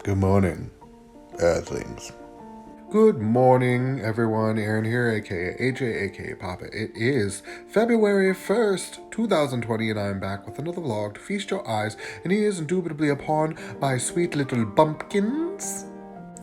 Good morning, Earthlings. Good morning, everyone. Aaron here, aka AJ, aka Papa. It is February 1st, 2020, and I'm back with another vlog to feast your eyes and ears indubitably upon my sweet little bumpkins.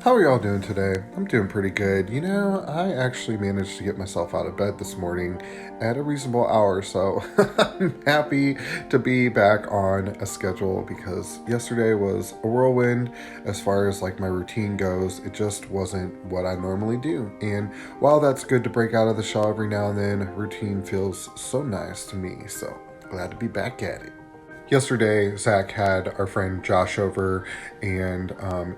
How are y'all doing today? I'm doing pretty good. You know, I actually managed to get myself out of bed this morning at a reasonable hour, so I'm happy to be back on a schedule because yesterday was a whirlwind as far as like my routine goes. It just wasn't what I normally do. And while that's good to break out of the shell every now and then, routine feels so nice to me, so glad to be back at it. Yesterday, Zach had our friend Josh over, and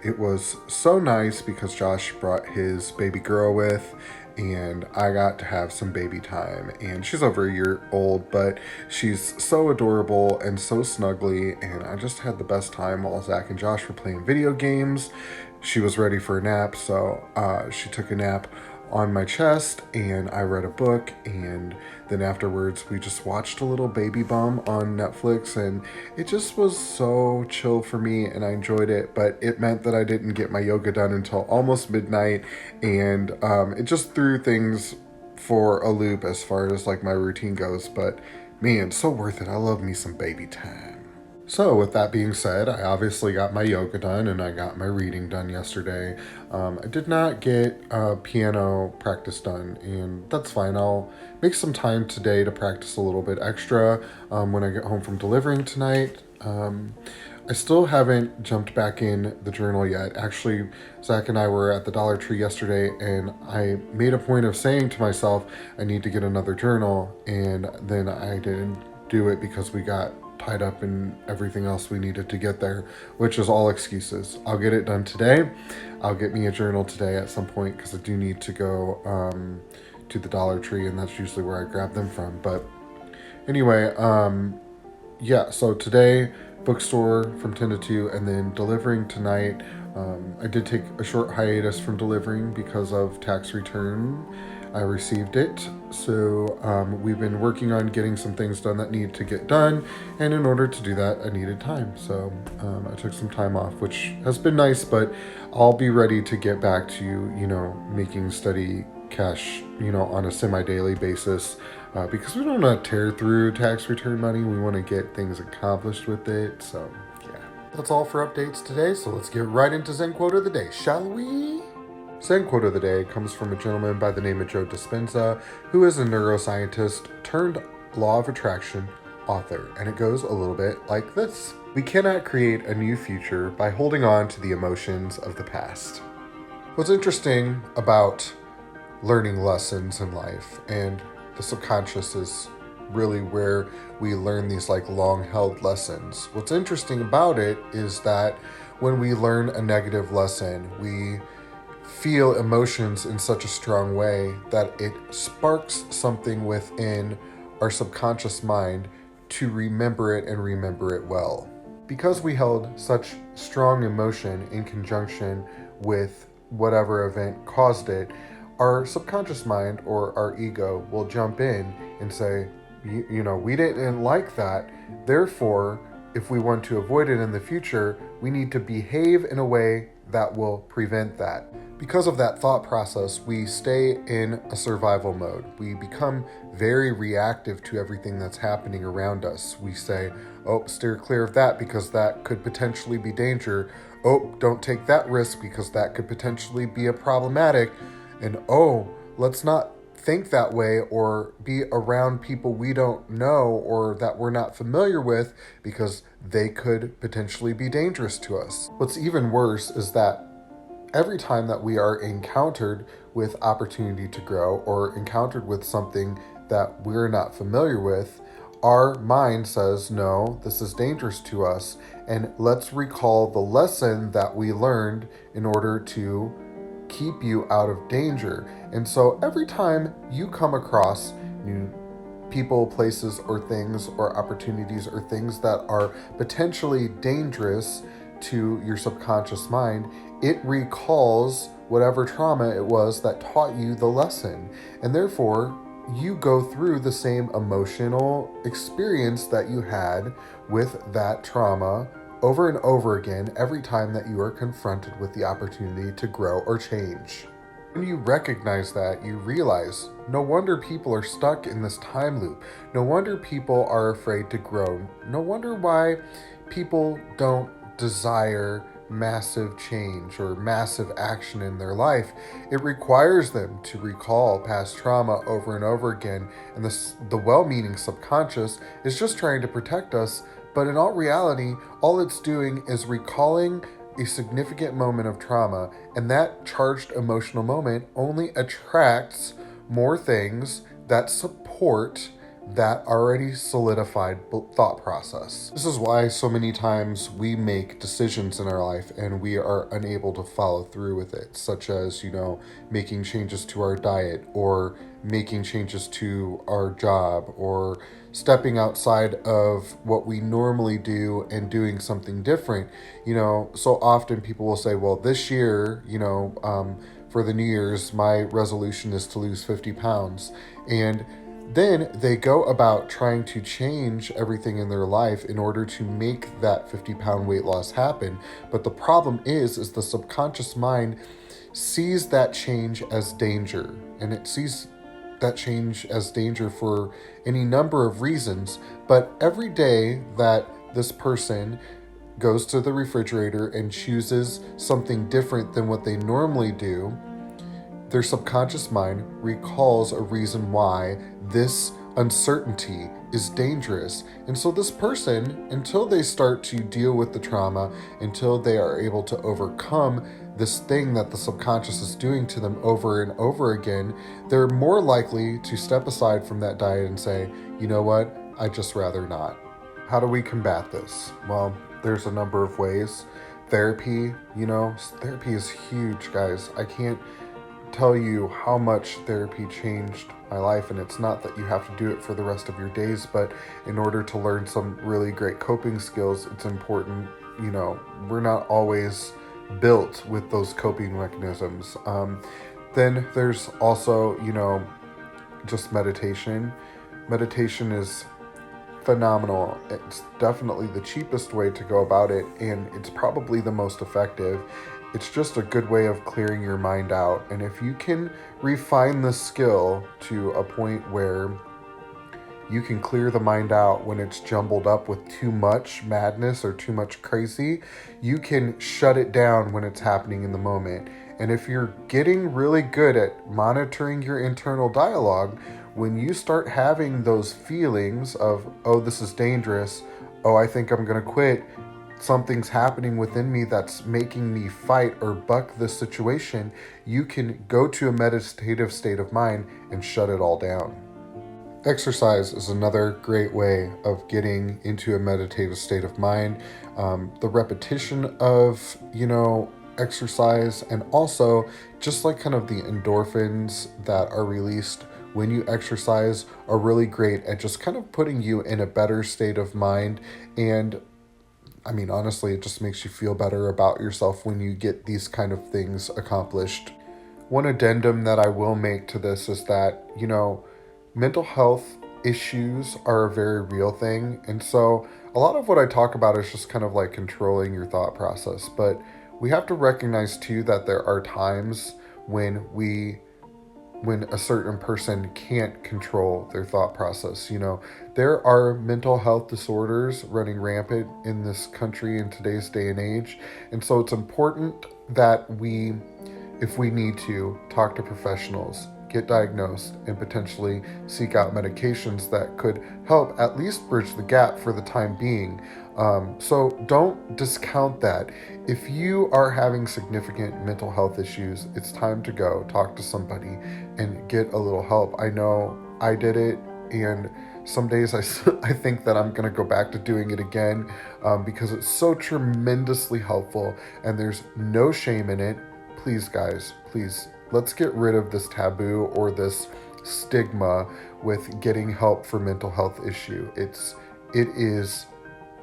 it was so nice because Josh brought his baby girl with, and I got to have some baby time. And she's over a year old, but she's so adorable and so snuggly, and I just had the best time while Zach and Josh were playing video games. She was ready for a nap, so she took a nap on my chest, and I read a book, and then afterwards we just watched a little Baby Bum on Netflix, and it just was so chill for me, and I enjoyed it. But it meant that I didn't get my yoga done until almost midnight, and it just threw things for a loop as far as like my routine goes. But man, so worth it. I love me some baby time. So, with that being said, I obviously got my yoga done and I got my reading done yesterday. I did not get piano practice done, and that's fine. I'll make some time today to practice a little bit extra when I get home from delivering tonight. I still haven't jumped back in the journal yet. Actually, Zach and I were at the Dollar Tree yesterday, and I made a point of saying to myself, I need to get another journal, and then I didn't do it because we got tied up in everything else we needed to get there, which is all excuses. I'll get it done today. I'll get me a journal today at some point because I do need to go to the Dollar Tree, and that's usually where I grab them from. But anyway, yeah, so today, bookstore from 10 to 2, and then delivering tonight. I did take a short hiatus from delivering because of tax return. I received it, so we've been working on getting some things done that need to get done, and in order to do that, I needed time. So I took some time off, which has been nice, but I'll be ready to get back to, making steady cash, on a semi-daily basis, because we don't want to tear through tax return money. We want to get things accomplished with it. So yeah, that's all for updates today. So let's get right into Zen quote of the day, shall we? Zen quote of the day comes from a gentleman by the name of Joe Dispenza, who is a neuroscientist turned law of attraction author, and it goes a little bit like this: we cannot create a new future by holding on to the emotions of the past. What's interesting about learning lessons in life, and the subconscious is really where we learn these like long held lessons. What's interesting about it is that when we learn a negative lesson, we feel emotions in such a strong way that it sparks something within our subconscious mind to remember it and remember it well. Because we held such strong emotion in conjunction with whatever event caused it, our subconscious mind or our ego will jump in and say, we didn't like that. Therefore, if we want to avoid it in the future, we need to behave in a way that will prevent that. Because of that thought process, we stay in a survival mode. We become very reactive to everything that's happening around us. We say, oh, steer clear of that because that could potentially be danger. Oh, don't take that risk because that could potentially be a problematic. And oh, let's not think that way or be around people we don't know or that we're not familiar with because they could potentially be dangerous to us. What's even worse is that every time that we are encountered with opportunity to grow or encountered with something that we're not familiar with, our mind says, no, this is dangerous to us, and let's recall the lesson that we learned in order to keep you out of danger. And so every time you come across new people, places, or things, or opportunities, or things that are potentially dangerous to your subconscious mind, it recalls whatever trauma it was that taught you the lesson. And therefore, you go through the same emotional experience that you had with that trauma over and over again every time that you are confronted with the opportunity to grow or change. When you recognize that, you realize no wonder people are stuck in this time loop. No wonder people are afraid to grow. No wonder why people don't desire massive change or massive action in their life. It requires them to recall past trauma over and over again, and the well-meaning subconscious is just trying to protect us, but in all reality, all it's doing is recalling a significant moment of trauma, and that charged emotional moment only attracts more things that support that already solidified thought process. This is why so many times we make decisions in our life and we are unable to follow through with it, such as, making changes to our diet or making changes to our job or stepping outside of what we normally do and doing something different. So often people will say, well, this year, for the New Year's, my resolution is to lose 50 pounds. And then they go about trying to change everything in their life in order to make that 50-pound weight loss happen. But the problem is the subconscious mind sees that change as danger, and it sees that change as danger for any number of reasons. But every day that this person goes to the refrigerator and chooses something different than what they normally do, their subconscious mind recalls a reason why this uncertainty is dangerous. And so this person, until they start to deal with the trauma, until they are able to overcome this thing that the subconscious is doing to them over and over again, they're more likely to step aside from that diet and say, you know what, I'd just rather not. How do we combat this? Well, there's a number of ways. Therapy is huge, guys. I can't tell you how much therapy changed my life, and it's not that you have to do it for the rest of your days, but in order to learn some really great coping skills, it's important. We're not always built with those coping mechanisms. Then there's also just meditation. Meditation is phenomenal. It's definitely the cheapest way to go about it, and it's probably the most effective. It's just a good way of clearing your mind out. And if you can refine the skill to a point where you can clear the mind out when it's jumbled up with too much madness or too much crazy, you can shut it down when it's happening in the moment. And if you're getting really good at monitoring your internal dialogue, when you start having those feelings of, oh, this is dangerous, oh, I think I'm going to quit, something's happening within me that's making me fight or buck this situation, you can go to a meditative state of mind and shut it all down. Exercise is another great way of getting into a meditative state of mind. The repetition of, exercise, and also just like kind of the endorphins that are released when you exercise are really great at just kind of putting you in a better state of mind. And honestly, it just makes you feel better about yourself when you get these kind of things accomplished. One addendum that I will make to this is that, mental health issues are a very real thing. And so a lot of what I talk about is just kind of like controlling your thought process. But we have to recognize too that there are times when a certain person can't control their thought process. There are mental health disorders running rampant in this country in today's day and age. And so it's important that we, if we need to, talk to professionals, get diagnosed, and potentially seek out medications that could help at least bridge the gap for the time being. So don't discount that. If you are having significant mental health issues, it's time to go talk to somebody and get a little help. I know I did it, and some days I think that I'm going to go back to doing it again because it's so tremendously helpful and there's no shame in it. Please, guys, please, let's get rid of this taboo or this stigma with getting help for mental health issue. It is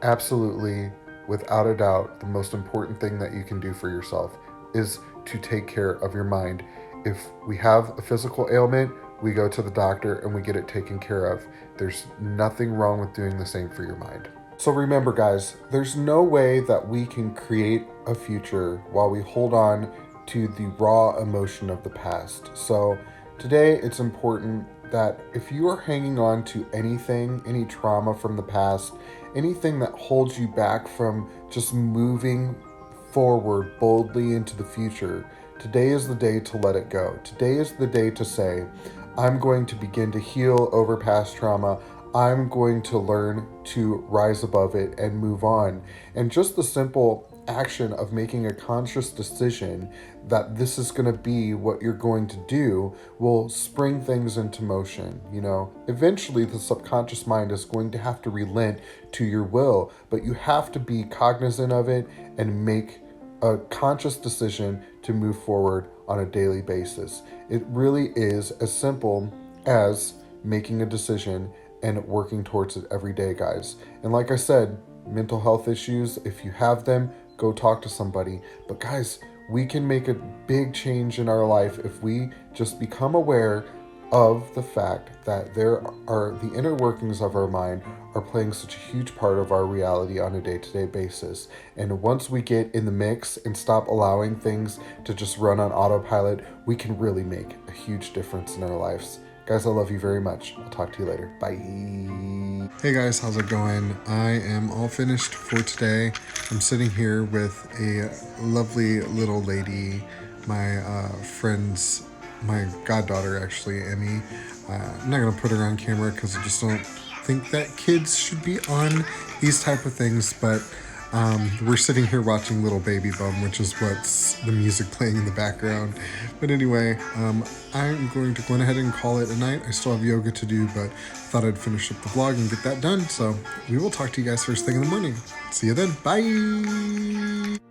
absolutely, without a doubt, the most important thing that you can do for yourself is to take care of your mind. If we have a physical ailment, we go to the doctor and we get it taken care of. There's nothing wrong with doing the same for your mind. So remember, guys, there's no way that we can create a future while we hold on to the raw emotion of the past. So today it's important that if you are hanging on to anything, any trauma from the past, anything that holds you back from just moving forward boldly into the future, today is the day to let it go. Today is the day to say, I'm going to begin to heal over past trauma. I'm going to learn to rise above it and move on. And just the simple action of making a conscious decision that this is going to be what you're going to do will spring things into motion. You know, eventually the subconscious mind is going to have to relent to your will, but you have to be cognizant of it and make a conscious decision to move forward on a daily basis. It really is as simple as making a decision and working towards it every day, guys. And like I said, mental health issues, if you have them, go talk to somebody. But guys, we can make a big change in our life if we just become aware of the fact that there are the inner workings of our mind are playing such a huge part of our reality on a day-to-day basis. And once we get in the mix and stop allowing things to just run on autopilot, we can really make a huge difference in our lives. Guys, I love you very much. I'll talk to you later. Bye. Hey guys, how's it going? I am all finished for today. I'm sitting here with a lovely little lady, my friend's, my goddaughter actually, Emmy. I'm not gonna put her on camera because I just don't think that kids should be on these type of things, but we're sitting here watching Little Baby Bum, which is what's the music playing in the background. But anyway, I'm going to go ahead and call it a night. I still have yoga to do, but thought I'd finish up the vlog and get that done. So we will talk to you guys first thing in the morning. See you then. Bye.